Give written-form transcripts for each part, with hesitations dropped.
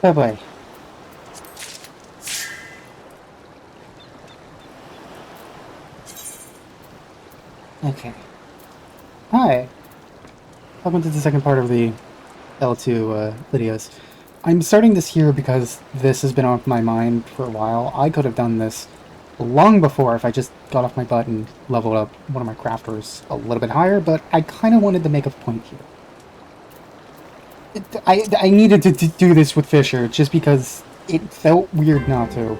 Oh boy. Okay. Hi. Welcome to the second part of the L2 videos. I'm starting this here because this has been on my mind for a while. I could have done this long before if I just got off my butt and leveled up one of my crafters a little bit higher, but I kind of wanted to make a point here. I needed to do this with Fisher just because it felt weird not to.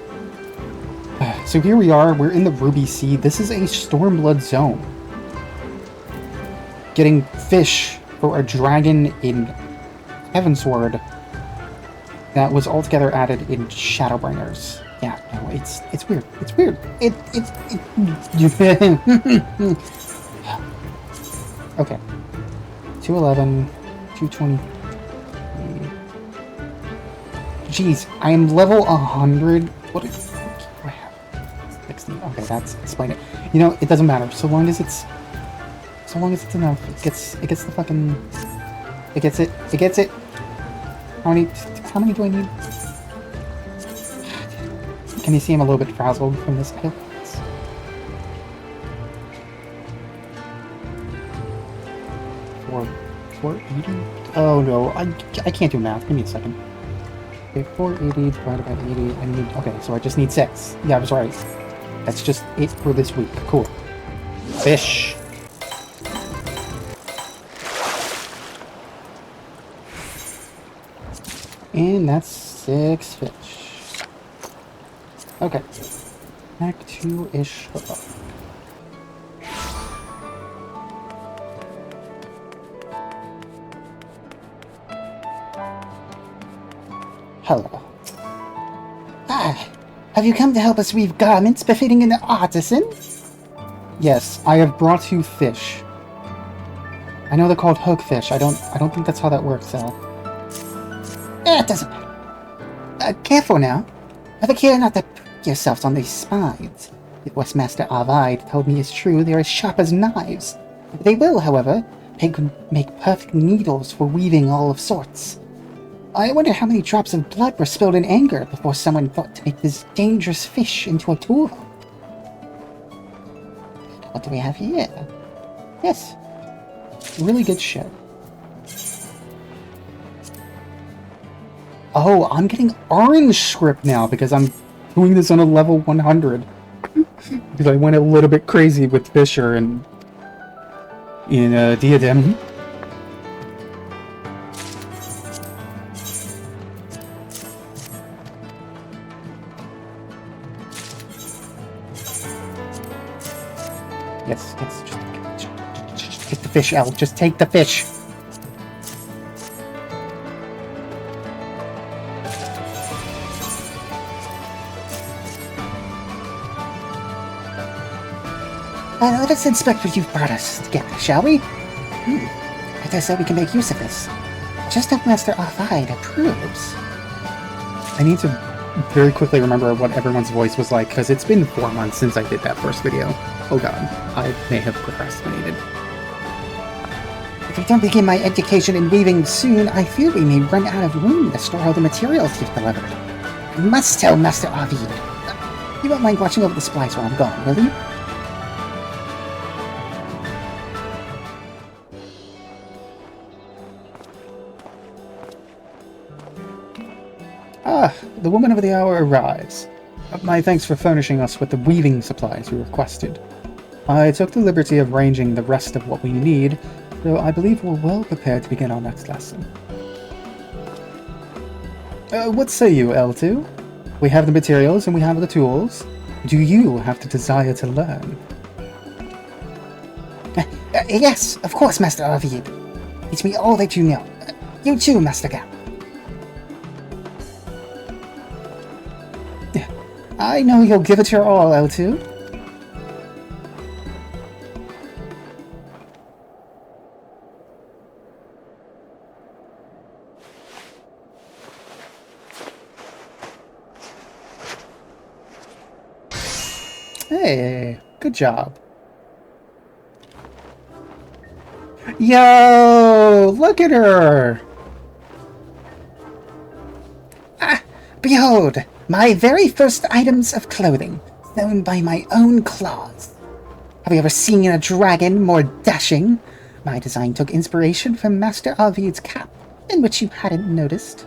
So here we are, we're in the Ruby Sea. This is a Stormblood zone. Getting fish for a dragon in Heavensward that was altogether added in Shadowbringers. Yeah, no, it's weird. It's weird. Okay. 211, 220. Jeez, I am level 100. What do I have? 60. Okay, that's explain it. You know, it doesn't matter. So long as it's enough. It gets the fucking. It gets it. It gets it. How many do I need? Can you see I'm a little bit frazzled from this? 480? Oh no, I can't do math. Give me a second. Okay, 480 divided by 80. I need. Okay, so I just need 6. Yeah, I was right. That's just it for this week. Cool. Fish. And that's 6 fish. Okay. Back to ish. Hello. Ah, have you come to help us weave garments befitting an artisan? Yes, I have brought you fish. I know they're called hookfish. I don't think that's how that works, though. It doesn't matter. Careful now. Have a care not to prick yourselves on these spines. If what Master Arvide told me is true, they are as sharp as knives. They will, however, make perfect needles for weaving all of sorts. I wonder how many drops of blood were spilled in anger before someone thought to make this dangerous fish into a tool. What do we have here? Yes. Really good shit. Oh, I'm getting orange script now because I'm doing this on a level 100. Because I went a little bit crazy with Fisher and in Diadem. Yes, just take the fish, Elle. Just take the fish. Let us inspect what you've brought us together, shall we? I dare say we can make use of this. Just if Master Arvide approves. I need to very quickly remember what everyone's voice was like, because it's been 4 months since I did that first video. Oh god, I may have procrastinated. If we don't begin my education in weaving soon, I fear we may run out of room to store all the materials you've delivered. I must tell Master Arvide. You won't mind watching over the supplies while I'm gone, will you? Ah, the woman of the hour arrives. My thanks for furnishing us with the weaving supplies we requested. I took the liberty of arranging the rest of what we need, so I believe we're well prepared to begin our next lesson. What say you, L2? We have the materials and we have the tools. Do you have the desire to learn? Yes, of course, Master Arvide. Teach me all that you know. You too, Master Gap. I know you'll give it your all, L2. Hey, good job. Yo, look at her! Behold, my very first items of clothing, sewn by my own claws. Have you ever seen a dragon more dashing? My design took inspiration from Master Arvid's cap, in which you hadn't noticed.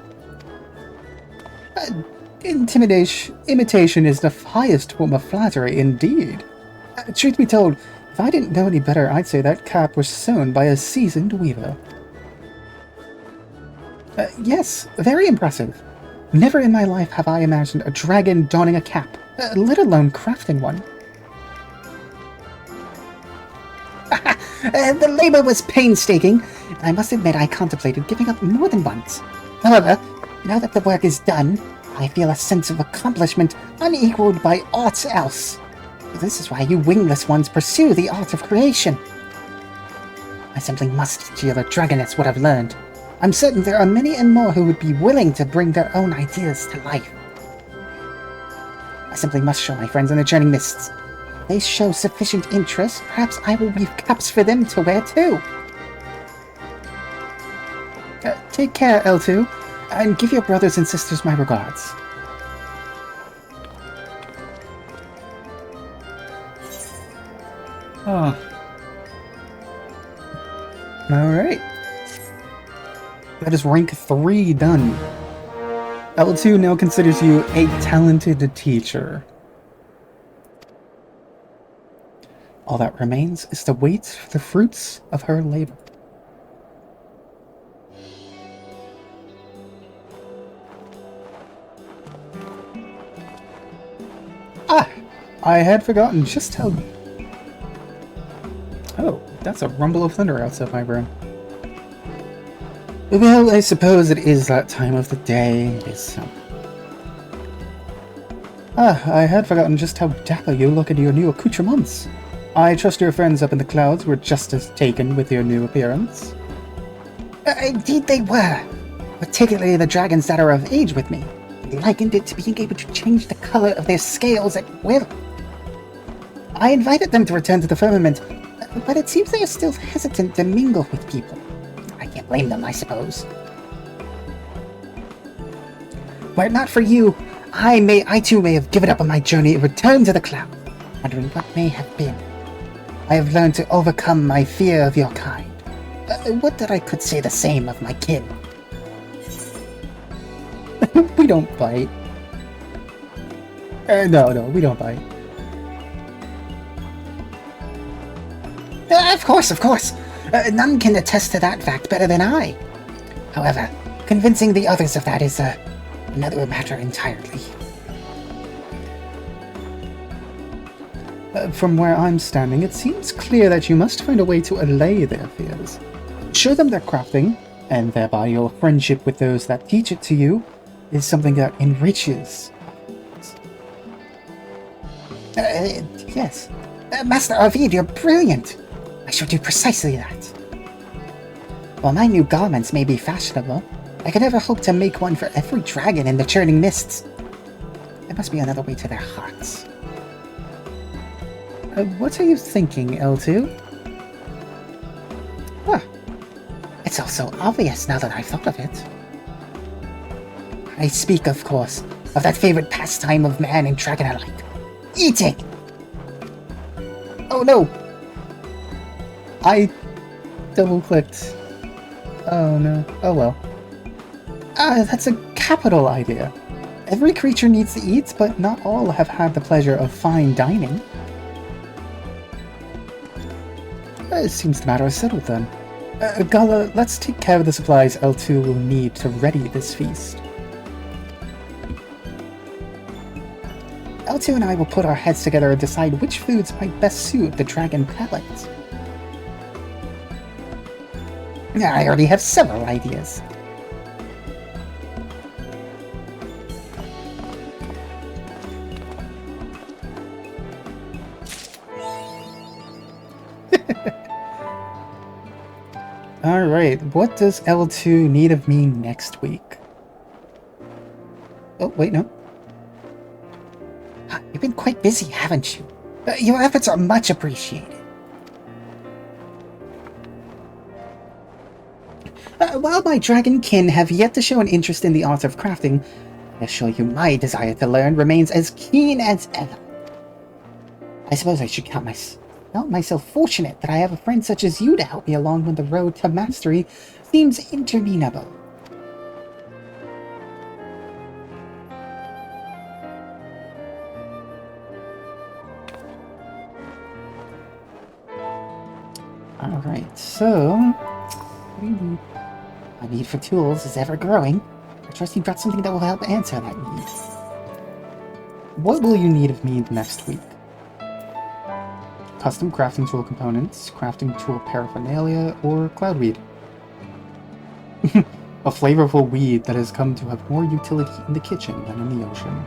Imitation is the highest form of flattery, indeed. Truth be told, if I didn't know any better, I'd say that cap was sewn by a seasoned weaver. Yes, very impressive. Never in my life have I imagined a dragon donning a cap, let alone crafting one. The labor was painstaking. I must admit I contemplated giving up more than once. However, now that the work is done, I feel a sense of accomplishment unequaled by aught else. This is why you wingless ones pursue the art of creation. I simply must teach the dragoness what I've learned. I'm certain there are many and more who would be willing to bring their own ideas to life. I simply must show my friends in the Churning Mists. If they show sufficient interest, perhaps I will weave caps for them to wear too. Take care, Ehll Tou, and give your brothers and sisters my regards. Oh. Alright. That is rank 3 done. Ehll Tou now considers you a talented teacher. All that remains is to wait for the fruits of her labor. Ah! I had forgotten just how... Oh, that's a rumble of thunder outside my room. Well, I suppose it is that time of the day. It is summer. I had forgotten just how dapper you look in your new accoutrements. I trust your friends up in the clouds were just as taken with your new appearance. Indeed they were. Particularly the dragons that are of age with me. They likened it to being able to change the color of their scales at will. I invited them to return to the firmament, but it seems they are still hesitant to mingle with people. I can't blame them, I suppose. Were it not for you, I too may have given up on my journey and returned to the cloud, wondering what may have been. I have learned to overcome my fear of your kind. Would that I could say the same of my kin. We don't bite. No, we don't bite. Of course. None can attest to that fact better than I. However, convincing the others of that is another matter entirely. From where I'm standing, it seems clear that you must find a way to allay their fears. Show them their crafting, and thereby your friendship with those that teach it to you is something that enriches. Yes. Master Arvid, you're brilliant! I shall do precisely that. While my new garments may be fashionable, I can never hope to make one for every dragon in the Churning Mists. There must be another way to their hearts. What are you thinking, Ehll Tou? It's all so obvious now that I've thought of it. I speak, of course, of that favorite pastime of man and dragon alike. Eating! Oh no! I double-clicked. Oh no. Oh well. That's a capital idea. Every creature needs to eat, but not all have had the pleasure of fine dining. It seems the matter is settled then. Gala, let's take care of the supplies Ehll Tou will need to ready this feast. Ehll Tou and I will put our heads together and decide which foods might best suit the dragon palate. I already have several ideas. Alright, what does Ehll Tou need of me next week? Oh, wait, no. You've been quite busy, haven't you? Your efforts are much appreciated. While my dragon kin have yet to show an interest in the art of crafting, I assure you my desire to learn remains as keen as ever. I suppose I should count myself fortunate that I have a friend such as you to help me along when the road to mastery seems interminable. Alright, so... my need for tools is ever growing. I trust you've got something that will help answer that need. What will you need of me next week? Custom crafting tool components, crafting tool paraphernalia, or cloudweed? A flavorful weed that has come to have more utility in the kitchen than in the ocean.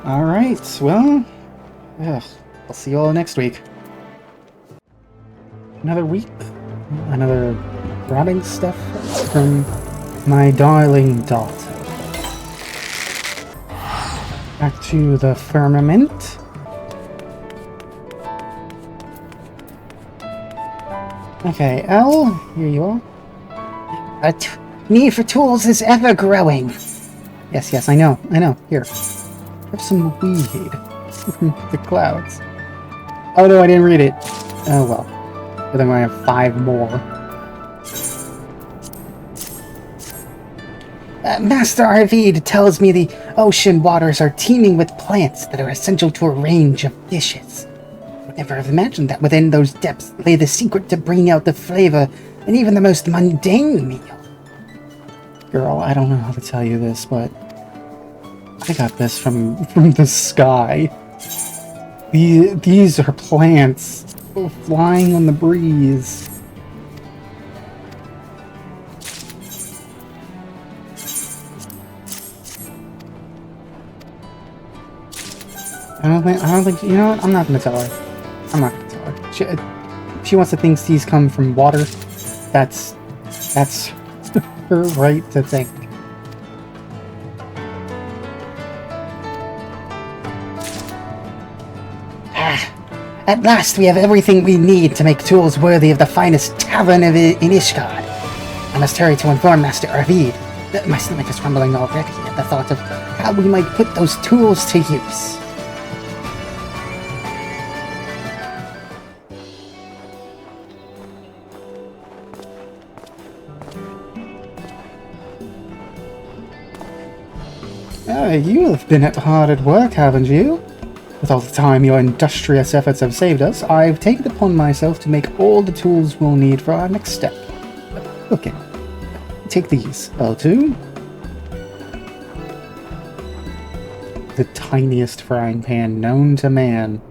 Alright, well... I'll see you all next week. Another week? Another grabbing stuff from my darling daughter. Back to the firmament. Okay, Elle, here you are. Need for tools is ever growing. Yes, I know. Here. Have some weed from the clouds. Oh no, I didn't read it. Oh well. But then I have 5 more. Master Arvid tells me the ocean waters are teeming with plants that are essential to a range of dishes. I would never have imagined that within those depths lay the secret to bringing out the flavor in even the most mundane meal. Girl, I don't know how to tell you this, but I got this from the sky. These are plants flying on the breeze. I don't think, you know what? I'm not gonna tell her. I'm not gonna tell her. She wants to think these come from water. That's her right to think. At last we have everything we need to make tools worthy of the finest tavern in Ishgard. I must hurry to inform Master Arvid. My stomach is rumbling already at the thought of how we might put those tools to use. You have been hard at work, haven't you? With all the time your industrious efforts have saved us, I've taken it upon myself to make all the tools we'll need for our next step. Okay. Take these, Ehll Tou. The tiniest frying pan known to man.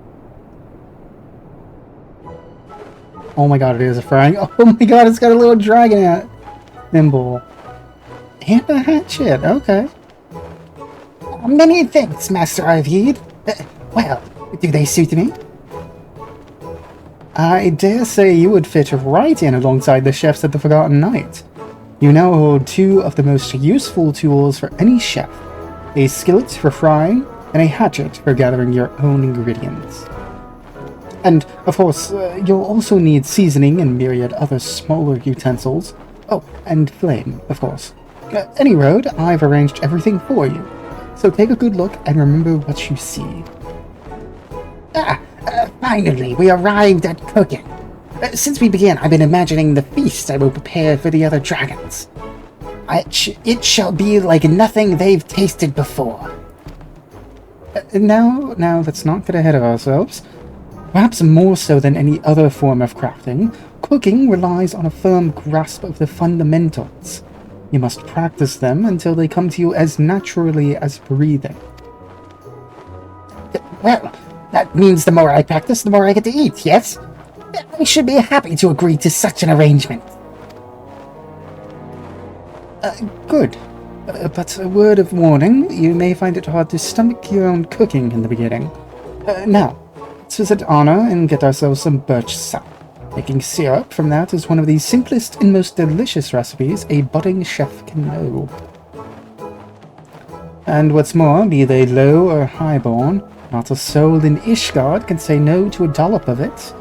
Oh my god, it is a frying... Oh my god, it's got a little dragon at it. Thimble. And a hatchet, okay. Many thanks, Master Arvid. Well, do they suit me? I dare say you would fit right in alongside the chefs at the Forgotten Night. You now hold 2 of the most useful tools for any chef. A skillet for frying, and a hatchet for gathering your own ingredients. And, of course, you'll also need seasoning and myriad other smaller utensils. Oh, and flame, of course. Any road, I've arranged everything for you. So take a good look and remember what you see. Finally, we arrived at cooking. Since we began, I've been imagining the feast I will prepare for the other dragons. It shall be like nothing they've tasted before. Now, let's not get ahead of ourselves. Perhaps more so than any other form of crafting, cooking relies on a firm grasp of the fundamentals. You must practice them until they come to you as naturally as breathing. Well, that means the more I practice, the more I get to eat, yes? I should be happy to agree to such an arrangement. Good. But a word of warning, you may find it hard to stomach your own cooking in the beginning. Now, let's visit Anna and get ourselves some birch sap. Making syrup from that is one of the simplest and most delicious recipes a budding chef can know. And what's more, be they low or highborn, not a soul in Ishgard can say no to a dollop of it.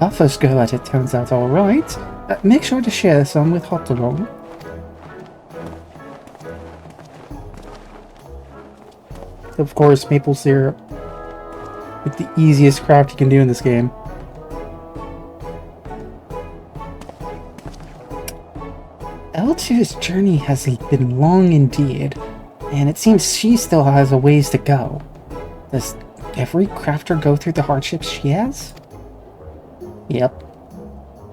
Our first go at it turns out alright. Make sure to share some with Hot Dog. Of course, maple syrup. It's the easiest craft you can do in this game. Ehll Tou's journey has been long indeed, and it seems she still has a ways to go. Does every crafter go through the hardships she has? Yep.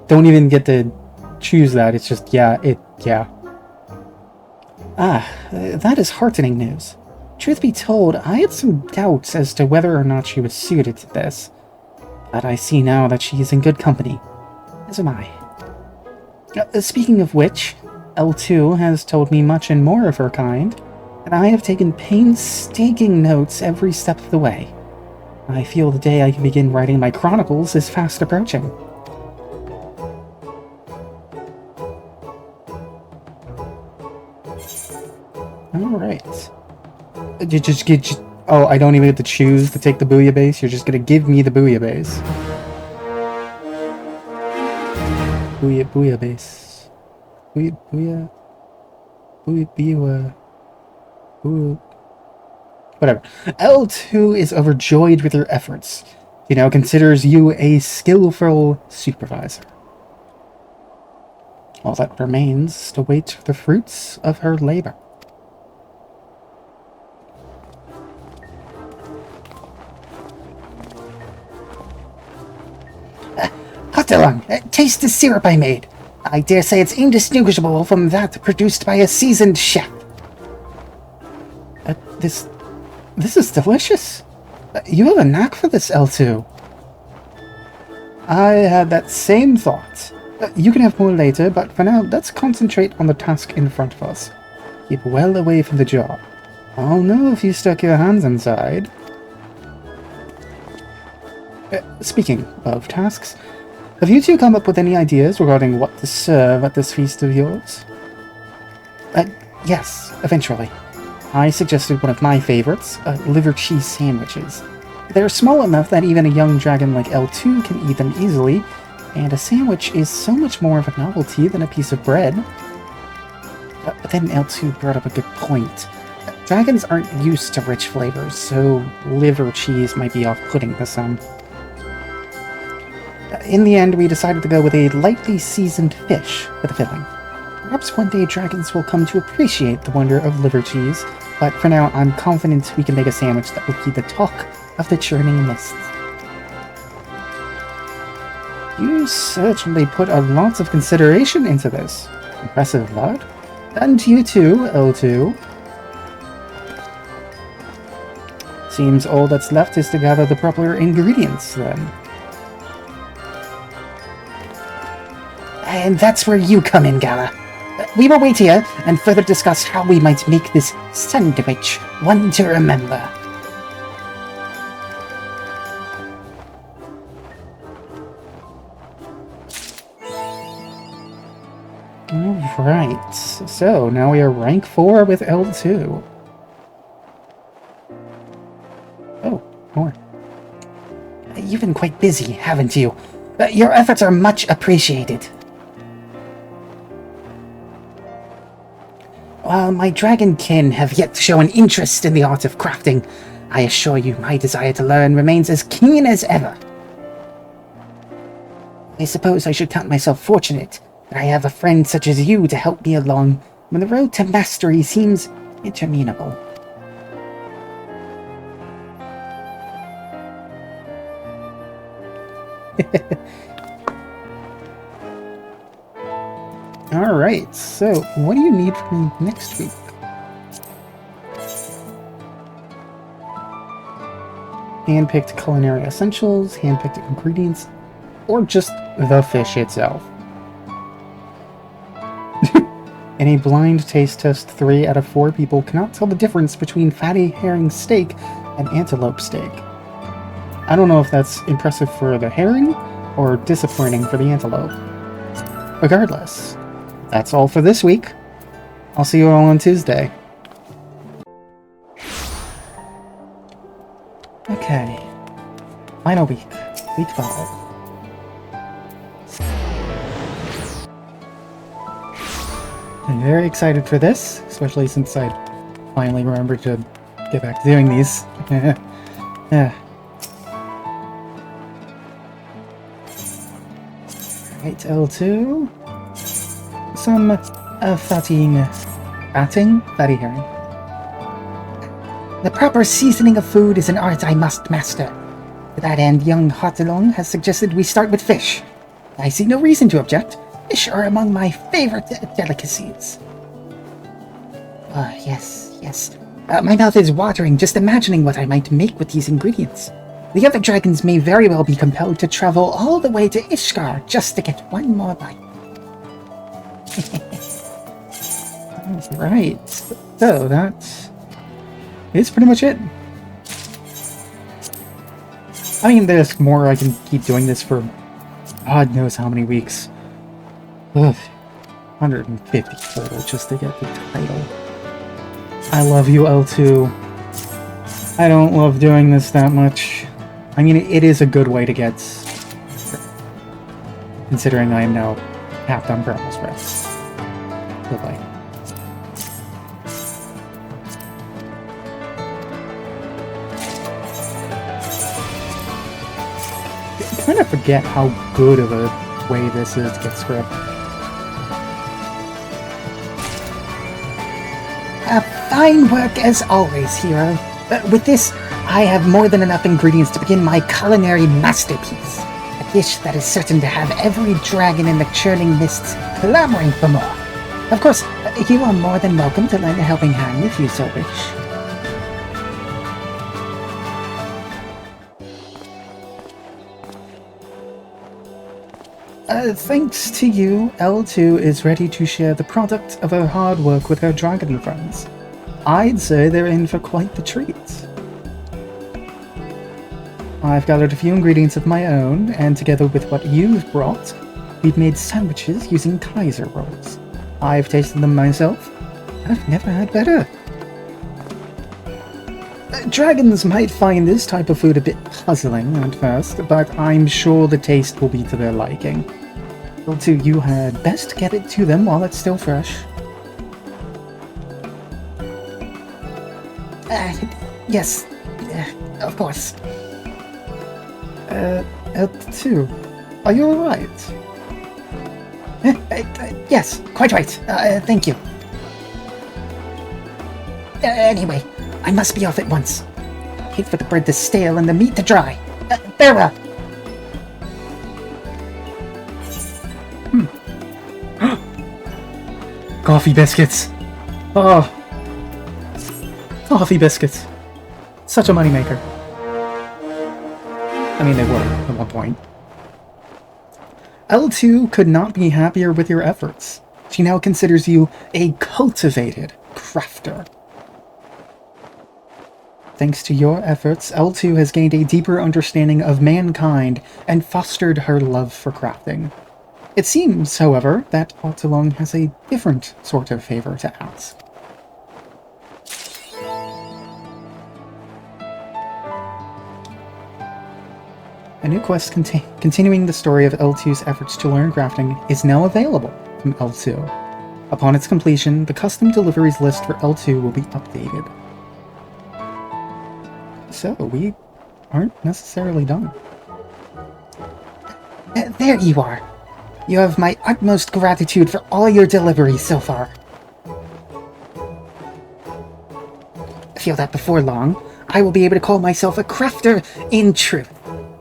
Don't even get to choose that, it's just, yeah. That is heartening news. Truth be told, I had some doubts as to whether or not she was suited to this, but I see now that she is in good company, as am I. Speaking of which, Ehll Tou has told me much and more of her kind, and I have taken painstaking notes every step of the way. I feel the day I can begin writing my chronicles is fast approaching. Alright. Oh, I don't even get to choose to take the bouillabaisse? You're just gonna give me the bouillabaisse. Bouillabaisse. Whatever. Ehll Tou is overjoyed with your efforts. She now considers you a skillful supervisor. All that remains is to wait for the fruits of her labor. Taste the syrup I made. I dare say it's indistinguishable from that produced by a seasoned chef. This is delicious. You have a knack for this, Ehll Tou. I had that same thought. You can have more later, but for now, let's concentrate on the task in front of us. Keep well away from the jar. I'll know if you stuck your hands inside. Speaking of tasks, have you two come up with any ideas regarding what to serve at this feast of yours? Yes, eventually. I suggested one of my favorites, liver cheese sandwiches. They're small enough that even a young dragon like Ehll Tou can eat them easily, and a sandwich is so much more of a novelty than a piece of bread. But then Ehll Tou brought up a good point. Dragons aren't used to rich flavors, so liver cheese might be off-putting to some. In the end, we decided to go with a lightly seasoned fish for the filling. Perhaps one day dragons will come to appreciate the wonder of liver cheese, but for now I'm confident we can make a sandwich that will be the talk of the churning mists. You certainly put a lot of consideration into this. Impressive, lad. And you too, Ehll Tou. Seems all that's left is to gather the proper ingredients, then. And that's where you come in, Gala. We will wait here and further discuss how we might make this sandwich one to remember. Alright, so now we are rank 4 with Ehll Tou. Oh, more. You've been quite busy, haven't you? Your efforts are much appreciated. While my dragonkin have yet to show an interest in the art of crafting, I assure you my desire to learn remains as keen as ever. I suppose I should count myself fortunate that I have a friend such as you to help me along when the road to mastery seems interminable. Alright, so what do you need from me next week? Hand-picked culinary essentials, hand-picked ingredients, or just the fish itself. In a blind taste test, 3 out of 4 people cannot tell the difference between fatty herring steak and antelope steak. I don't know if that's impressive for the herring or disappointing for the antelope. Regardless, that's all for this week. I'll see you all on Tuesday. Okay. Final week. Week 5. I'm very excited for this, especially since I finally remembered to get back to doing these. Yeah. Right, L2. Some fatty herring. The proper seasoning of food is an art I must master. To that end, young Hotelong has suggested we start with fish. I see no reason to object. Fish are among my favorite delicacies. Ah, yes. My mouth is watering just imagining what I might make with these ingredients. The other dragons may very well be compelled to travel all the way to Ishgar just to get one more bite. Right. So that is pretty much it. I mean, there's more. I can keep doing this for God knows how many weeks. Ugh. 150 total just to get the title. I love you, L2. I don't love doing this that much. I mean, it is a good way to get... Considering I am now half done Purple Spreads. Goodbye. I kind of forget how good of a way this is to get script. Fine work as always, hero. With this, I have more than enough ingredients to begin my culinary masterpiece. A dish that is certain to have every dragon in the churning mists clamoring for more. Of course, you are more than welcome to lend a helping hand if you so wish. Thanks to you, L2 is ready to share the product of her hard work with her dragon friends. I'd say they're in for quite the treat. I've gathered a few ingredients of my own, and together with what you've brought, we've made sandwiches using Kaiser rolls. I've tasted them myself, and I've never had better. Dragons might find this type of food a bit puzzling at first, but I'm sure the taste will be to their liking. L2, you had best get it to them while it's still fresh. Yes, of course. L2, are you alright? Yes, quite right. Thank you. Anyway, I must be off at once. Hate for the bread to stale and the meat to dry. Farewell. Coffee biscuits. Oh. Coffee biscuits. Such a moneymaker. I mean, they were at one point. L2 could not be happier with your efforts. She now considers you a cultivated crafter. Thanks to your efforts, L2 has gained a deeper understanding of mankind and fostered her love for crafting. It seems, however, that Hotelong has a different sort of favor to ask. A new quest continuing the story of L2's efforts to learn crafting is now available from L2. Upon its completion, the custom deliveries list for L2 will be updated. So, we aren't necessarily done. There you are. You have my utmost gratitude for all your deliveries so far. I feel that before long, I will be able to call myself a crafter in truth.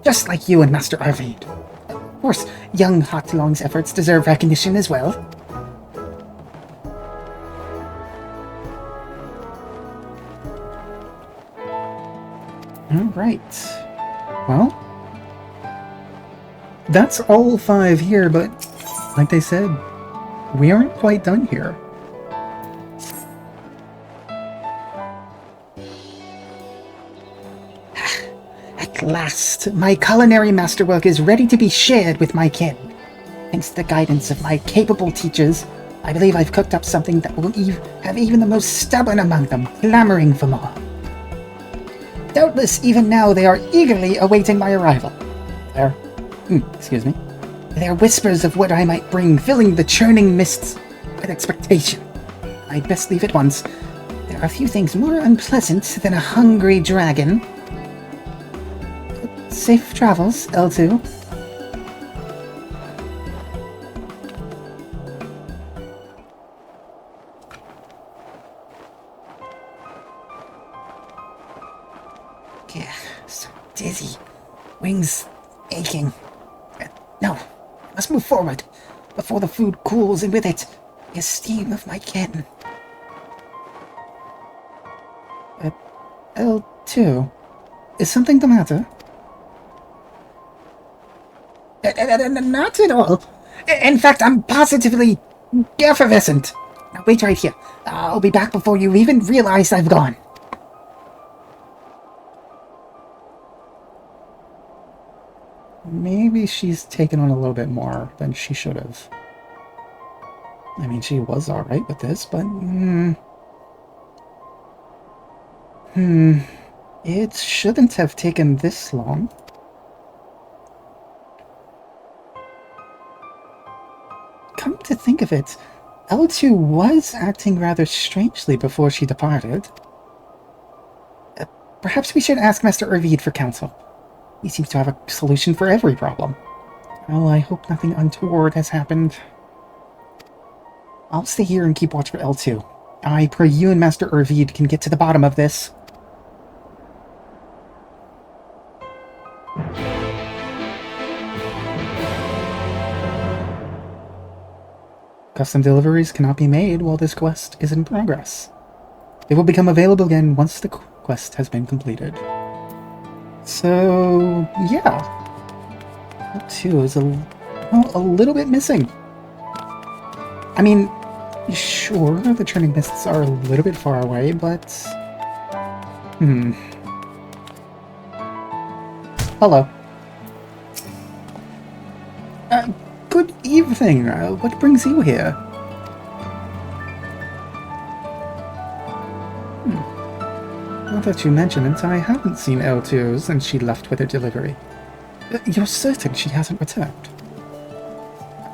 Just like you and Master Arvid. Of course, young Hotelong's efforts deserve recognition as well. Alright. Well, that's all 5 here, but like they said, we aren't quite done here. At last, my culinary masterwork is ready to be shared with my kin. Thanks to the guidance of my capable teachers, I believe I've cooked up something that will have even the most stubborn among them clamoring for more. Doubtless, even now, they are eagerly awaiting my arrival. Excuse me. There are whispers of what I might bring, filling the churning mists. with expectation. I'd best leave at once. There are a few things more unpleasant than a hungry dragon. Safe travels, Ehll Tou. Yeah, so dizzy. Wings aching. No, I must move forward before the food cools, and with it, the esteem of my kin. Ehll Tou, is something the matter? Not at all. In fact, I'm positively effervescent. Now wait right here. I'll be back before you even realize I've gone. Maybe she's taken on a little bit more than she should have. I mean, she was alright with this, but... It shouldn't have taken this long. Come to think of it, Ehll Tou was acting rather strangely before she departed. Perhaps we should ask Master Arvid for counsel. He seems to have a solution for every problem. Well, I hope nothing untoward has happened. I'll stay here and keep watch for Ehll Tou. I pray you and Master Arvid can get to the bottom of this. Custom deliveries cannot be made while this quest is in progress. They will become available again once the quest has been completed. So, yeah. Ehll Tou is a little bit missing. I mean, sure, the churning mists are a little bit far away, but... Hello. Good evening. What brings you here? Now that you mention it, I haven't seen Ehll Tou since she left with her delivery. You're certain she hasn't returned?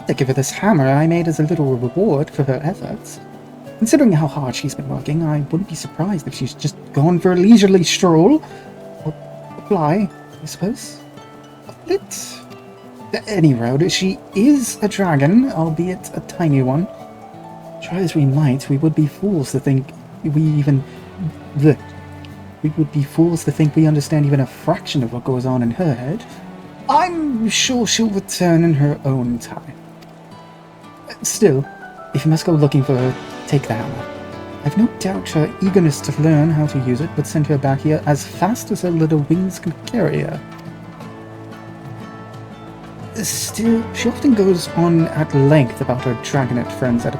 To give her this hammer I made as a little reward for her efforts. Considering how hard she's been working, I wouldn't be surprised if she's just gone for a leisurely stroll. Or a fly, I suppose. A bit. At any road, she is a dragon, albeit a tiny one. Try as we might, we would be fools to think we would be fools to think we understand even a fraction of what goes on in her head. I'm sure she'll return in her own time. Still, if you must go looking for her, take the hammer. I've no doubt her eagerness to learn how to use it would send her back here as fast as her little wings can carry her. Still, she often goes on at length about her dragonette friends at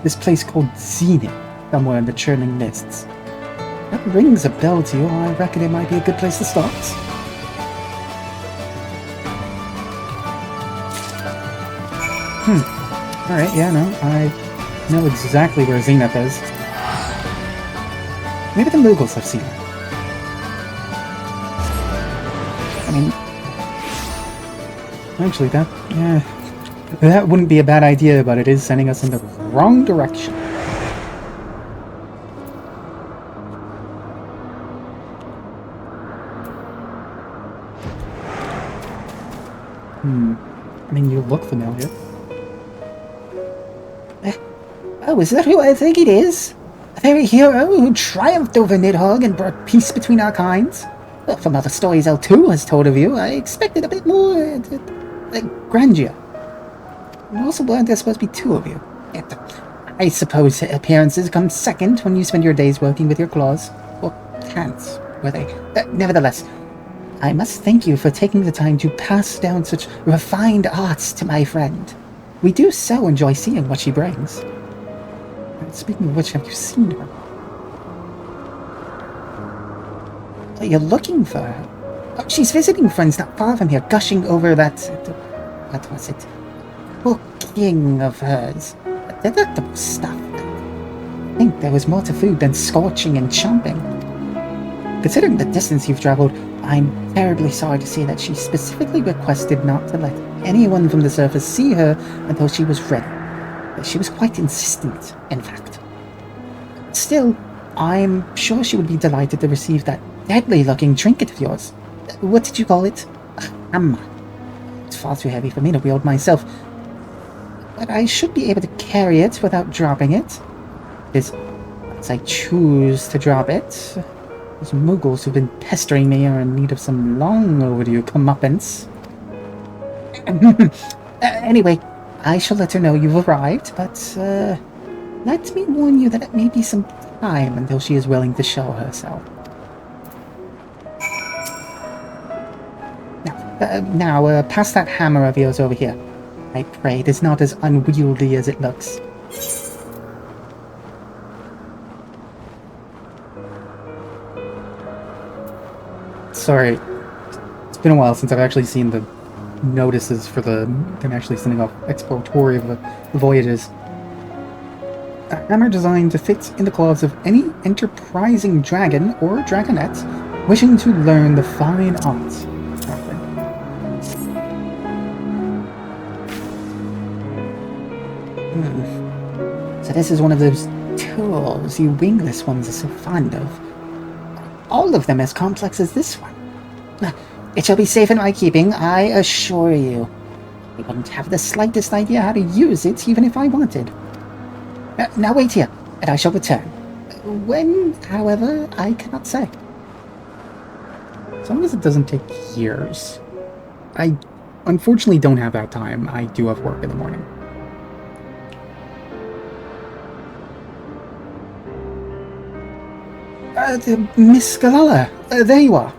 this place called Zenith, somewhere in the churning mists. That rings a bell to you. I reckon it might be a good place to start. Alright, yeah, no, I know exactly where Zenith is. Maybe the Mughals have seen her. I mean... Actually, that wouldn't be a bad idea, but it is sending us in the wrong direction. I mean, you look familiar. Oh, is that who I think it is? A very hero who triumphed over Nidhogg and brought peace between our kinds? Well, from all the stories Ehll Tou has told of you, I expected a bit more... grandeur. And also learned there's supposed to be two of you. I suppose appearances come second when you spend your days working with your claws. Or hands, were they? Nevertheless, I must thank you for taking the time to pass down such refined arts to my friend. We do so enjoy seeing what she brings. Speaking of which, have you seen her? You're looking for her? Oh, she's visiting friends not far from here, gushing over that... what was it? Cooking of hers. Delectable stuff. I think there was more to food than scorching and chomping. Considering the distance you've traveled, I'm terribly sorry to see that she specifically requested not to let anyone from the surface see her until she was ready. She was quite insistent, in fact. Still, I'm sure she would be delighted to receive that deadly-looking trinket of yours. What did you call it? A hammer. It's far too heavy for me to wield myself, but I should be able to carry it without dropping it. As I choose to drop it, those Muggles who've been pestering me are in need of some long overdue comeuppance. Anyway, I shall let her know you've arrived, but let me warn you that it may be some time until she is willing to show herself. Now, pass that hammer of yours over here. I pray it is not as unwieldy as it looks. Sorry, it's been a while since I've actually seen the notices for them actually sending off exploratory voyages. A hammer designed to fit in the claws of any enterprising dragon or dragonette wishing to learn the fine art. So this is one of those tools you wingless ones are so fond of. All of them as complex as this one. It shall be safe in my keeping, I assure you. I wouldn't have the slightest idea how to use it, even if I wanted. Now wait here, and I shall return. When, however, I cannot say. As long as it doesn't take years. I unfortunately don't have that time. I do have work in the morning. Miss Galala, there you are.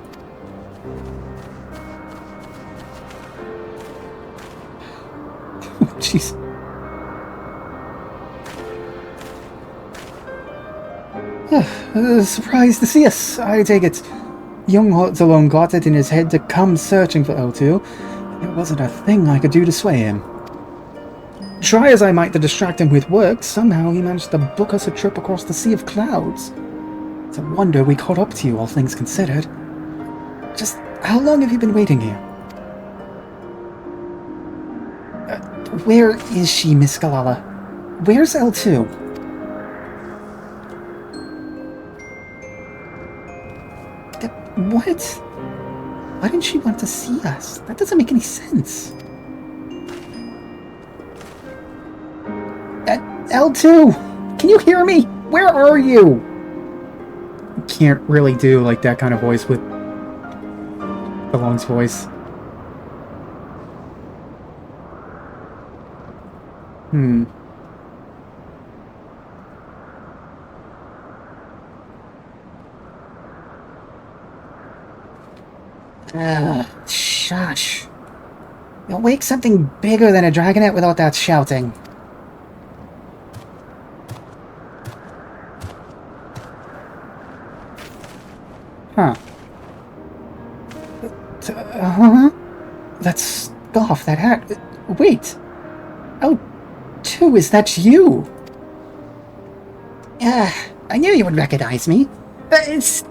Jeez. Surprised to see us, I take it. Young Hotz alone got it in his head to come searching for Ehll Tou. There wasn't a thing I could do to sway him. Try as I might to distract him with work, somehow he managed to book us a trip across the Sea of Clouds. It's a wonder we caught up to you, all things considered. Just how long have you been waiting here? Where is she, Miss Galala? Where's Ehll Tou? What? Why didn't she want to see us? That doesn't make any sense. Ehll Tou! Can you hear me? Where are you? Can't really do like that kind of voice with Belong's voice. Shush. You'll wake something bigger than a dragonette without that shouting. Huh. Let's scoff that hat. Wait. Ehll Tou, is that you? I knew you would recognize me. But it's...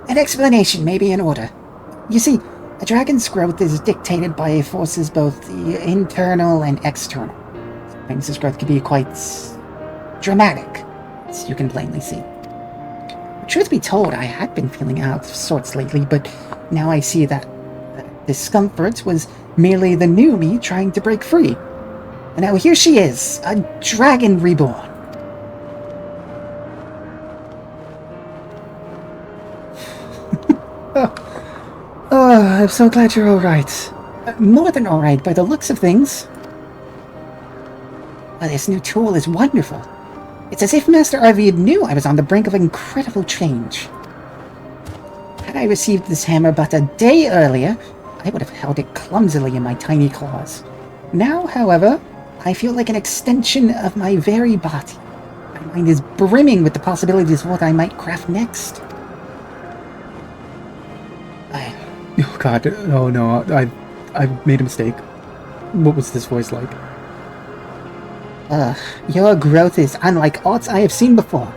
an explanation may be in order. You see, a dragon's growth is dictated by forces both internal and external. Sometimes this growth can be quite dramatic, as you can plainly see. Truth be told, I had been feeling out of sorts lately, but now I see that discomfort was merely the new me trying to break free. And now here she is, a dragon reborn. I'm so glad you're alright. More than alright by the looks of things. Well, this new tool is wonderful. It's as if Master Arvid knew I was on the brink of incredible change. Had I received this hammer but a day earlier, I would have held it clumsily in my tiny claws. Now, however, I feel like an extension of my very body. My mind is brimming with the possibilities of what I might craft next. Oh god, oh no, I've made a mistake. What was this voice like? Your growth is unlike aught I have seen before.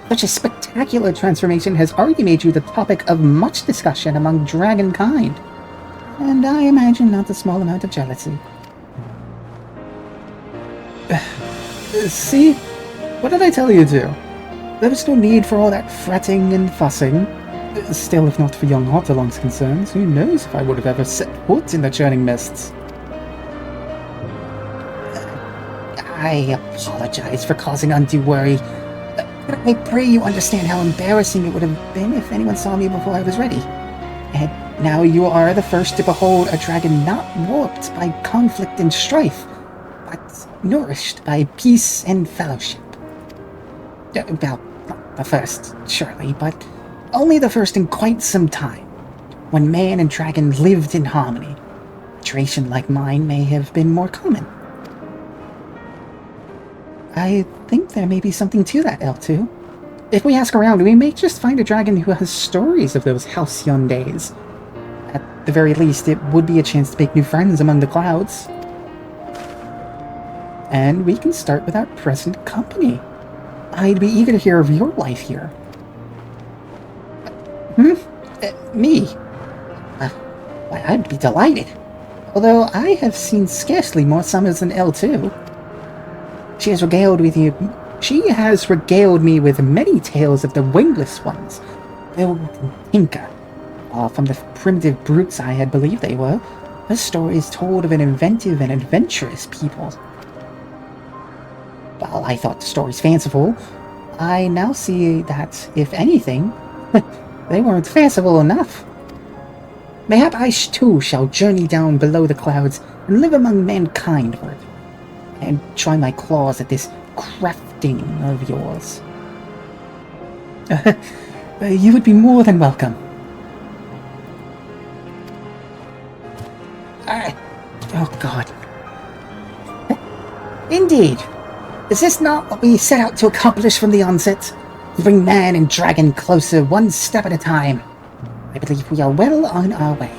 Such a spectacular transformation has already made you the topic of much discussion among dragonkind. And I imagine not a small amount of jealousy. See? What did I tell you to? There was no need for all that fretting and fussing. Still, if not for young Hottelong's concerns, who knows if I would have ever set foot in the churning mists. I apologize for causing undue worry. I pray you understand how embarrassing it would have been if anyone saw me before I was ready. And now you are the first to behold a dragon not warped by conflict and strife, but nourished by peace and fellowship. Well, not the first, surely, but only the first in quite some time, when man and dragon lived in harmony. A duration like mine may have been more common. I think there may be something to that, Ehll Tou. If we ask around, we may just find a dragon who has stories of those halcyon days. At the very least, it would be a chance to make new friends among the clouds. And we can start with our present company. I'd be eager to hear of your life here. Me? Why, I'd be delighted. Although I have seen scarcely more summers than Ehll Tou. She has regaled me with many tales of the wingless ones, filled with tinker. From the primitive brutes I had believed they were, her stories told of an inventive and adventurous people. While I thought the stories fanciful, I now see that, if anything, they weren't fanciful enough. Mayhap I too shall journey down below the clouds and live among mankind for it, and try my claws at this crafting of yours. You would be more than welcome. Oh God. Indeed. Is this not what we set out to accomplish from the onset? To bring man and dragon closer, one step at a time. I believe we are well on our way.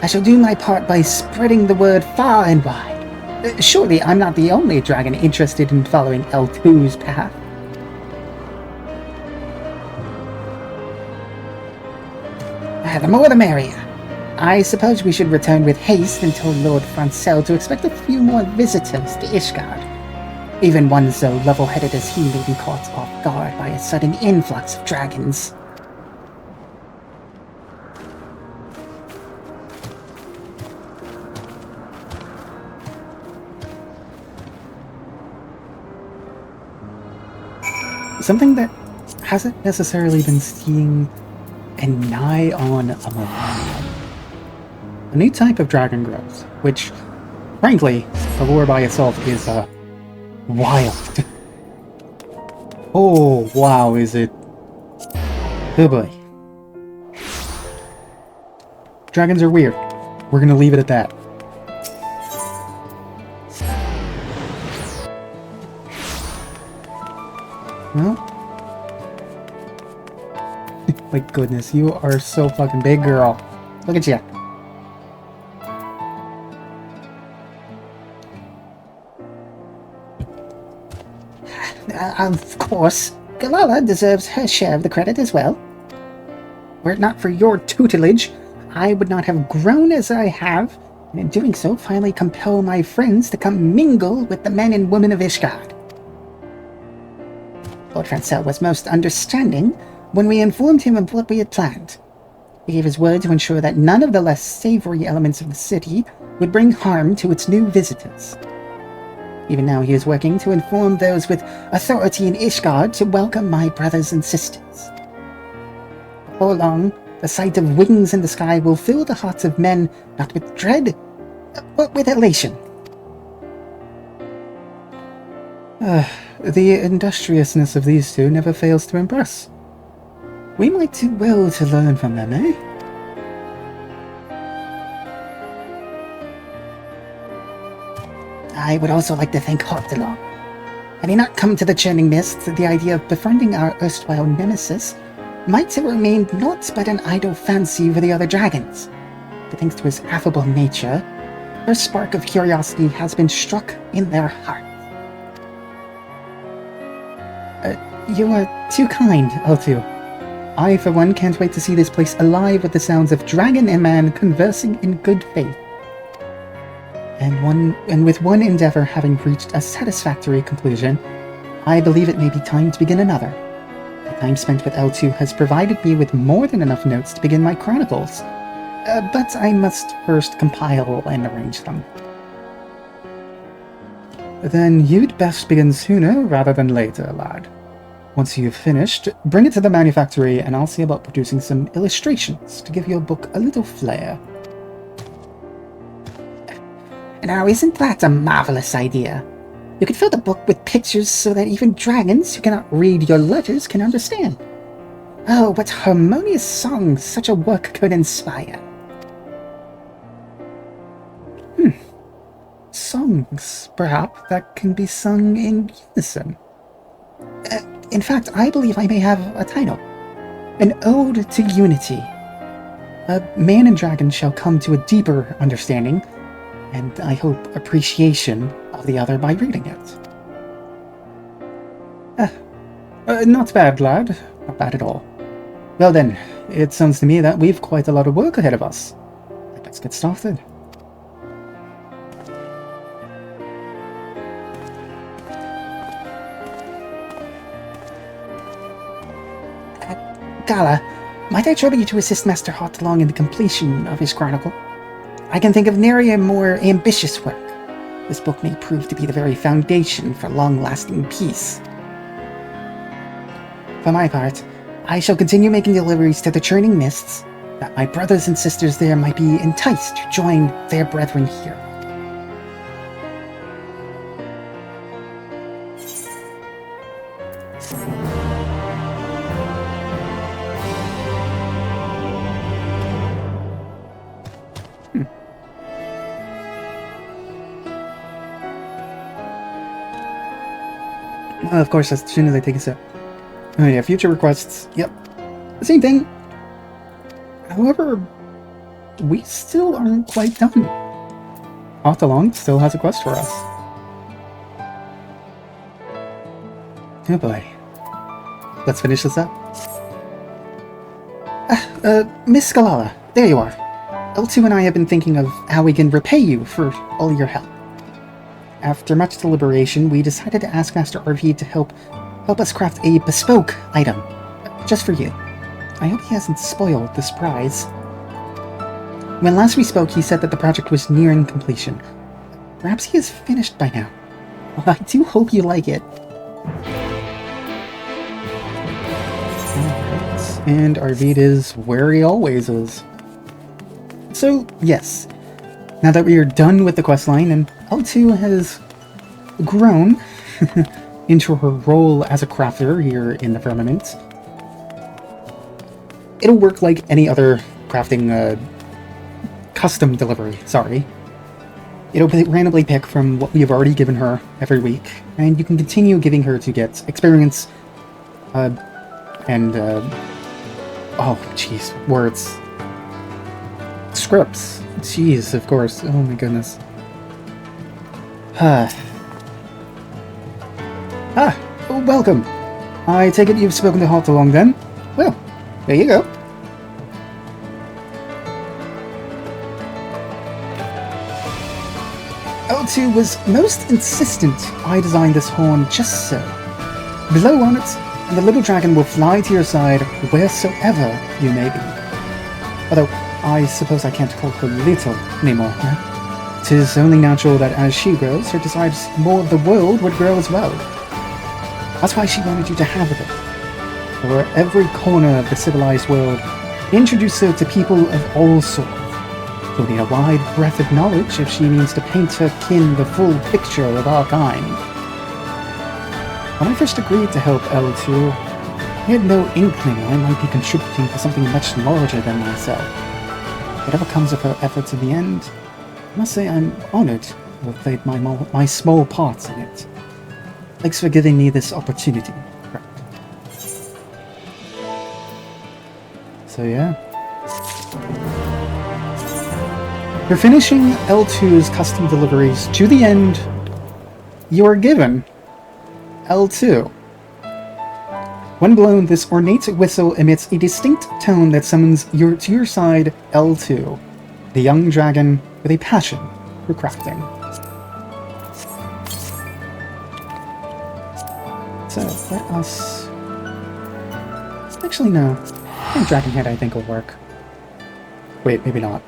I shall do my part by spreading the word far and wide. Surely I'm not the only dragon interested in following Ehll Tou's path. The more the merrier. I suppose we should return with haste and tell Lord Francel to expect a few more visitors to Ishgard. Even one so level-headed as he may be caught off guard by a sudden influx of dragons. Something that hasn't necessarily been seeing in nigh on a millennium. A new type of dragon grows, which, frankly, the lore by itself is, wild. Oh, wow, is it... Oh boy. Dragons are weird. We're gonna leave it at that. Well... My goodness, you are so fucking big, girl. Look at you. Of course, Galala deserves her share of the credit as well. Were it not for your tutelage, I would not have grown as I have, and in doing so finally compel my friends to come mingle with the men and women of Ishgard. Lord Francel was most understanding when we informed him of what we had planned. He gave his word to ensure that none of the less savory elements of the city would bring harm to its new visitors. Even now he is working to inform those with authority in Ishgard to welcome my brothers and sisters. Before long, the sight of wings in the sky will fill the hearts of men not with dread, but with elation. The industriousness of these two never fails to impress. We might do well to learn from them, eh? I would also like to thank Hottelong. Had he not come to the Churning Mist, the idea of befriending our erstwhile nemesis might have remained naught but an idle fancy for the other dragons. But thanks to his affable nature, her spark of curiosity has been struck in their hearts. You are too kind, Ehll Tou. I, for one, can't wait to see this place alive with the sounds of dragon and man conversing in good faith. And with one endeavor having reached a satisfactory conclusion, I believe it may be time to begin another. The time spent with L2 has provided me with more than enough notes to begin my chronicles, but I must first compile and arrange them. Then you'd best begin sooner rather than later, lad. Once you've finished, bring it to the manufactory and I'll see about producing some illustrations to give your book a little flair. Now, isn't that a marvelous idea? You could fill the book with pictures so that even dragons who cannot read your letters can understand. Oh, what harmonious songs such a work could inspire. Songs, perhaps, that can be sung in unison. In fact, I believe I may have a title. An Ode to Unity. A man and dragon shall come to a deeper understanding, and I hope appreciation of the other by reading it. Not bad, lad. Not bad at all. Well then, it sounds to me that we've quite a lot of work ahead of us. Let's get started. Gala, might I trouble you to assist Master Hot along in the completion of his chronicle? I can think of nary a more ambitious work. This book may prove to be the very foundation for long-lasting peace. For my part, I shall continue making deliveries to the Churning Mists, that my brothers and sisters there might be enticed to join their brethren here. Of course, as soon as I take a sip. Oh yeah, future requests. Yep. The same thing. However, we still aren't quite done. Along still has a quest for us. Oh boy. Let's finish this up. Miss Skalala, there you are. L2 and I have been thinking of how we can repay you for all your help. After much deliberation, we decided to ask Master RV to help us craft a bespoke item, just for you. I hope he hasn't spoiled the surprise. When last we spoke, he said that the project was nearing completion. Perhaps he is finished by now. Well, I do hope you like it. Alright, and Arvid is where he always is. So, yes. Now that we are done with the questline, and L2 has grown into her role as a crafter here in the Firmament, it'll work like any other crafting custom delivery, sorry. It'll randomly pick from what we have already given her every week, and you can continue giving her to get experience, oh jeez, words. Scripts. Jeez, of course. Oh my goodness. Welcome. I take it you've spoken to Halt Along then? Well, there you go. L2 was most insistent I designed this horn just so. Blow on it, and the little dragon will fly to your side wheresoever you may be. Although, I suppose I can't call her little anymore, right? 'Tis only natural that as she grows, her desires more of the world would grow as well. That's why she wanted you to have it. For every corner of the civilized world, introduce her to people of all sorts. She'll need a wide breadth of knowledge if she means to paint her kin the full picture of our kind. When I first agreed to help L2, I had no inkling I might be contributing to something much larger than myself. Whatever comes of her efforts in the end, I must say I'm honored to have played my small part in it. Thanks for giving me this opportunity. So yeah. For finishing L2's custom deliveries to the end, you are given L2. When blown, this ornate whistle emits a distinct tone that summons to your side L2, the young dragon with a passion for crafting. So, what else? Actually, no. I think Dragon Head, I think, will work. Wait, maybe not.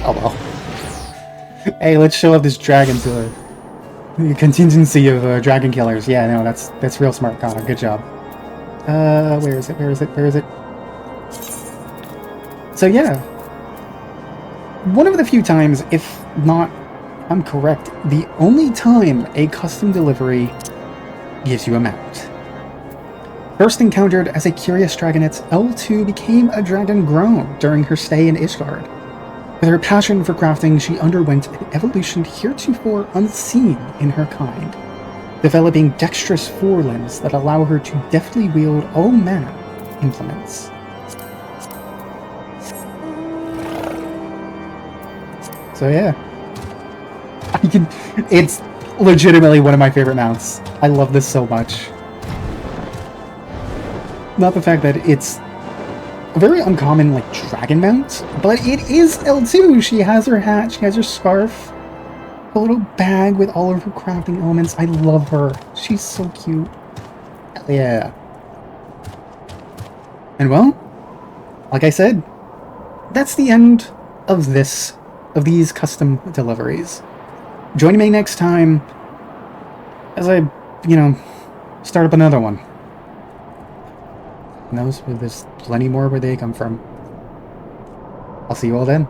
Oh well. Hey, let's show up this dragon to a contingency of dragon killers. Yeah, no, that's real smart, Connor. Good job. Where is it? Where is it? Where is it? So yeah, one of the few times, if not, I'm correct, the only time a custom delivery gives you a mount. First encountered as a curious dragonette, Ehll Tou became a dragon grown during her stay in Ishgard. With her passion for crafting, she underwent an evolution heretofore unseen in her kind, developing dexterous forelimbs that allow her to deftly wield all manner of implements. So yeah, it's legitimately one of my favorite mounts. I love this so much. Not the fact that it's a very uncommon, like, dragon mount, but it is Ehll Tou. She has her hat, she has her scarf, a little bag with all of her crafting elements. I love her. She's so cute. Hell yeah. And well, like I said, that's the end of these custom deliveries. Join me next time as I, start up another one. Who knows, there's plenty more where they come from. I'll see you all then.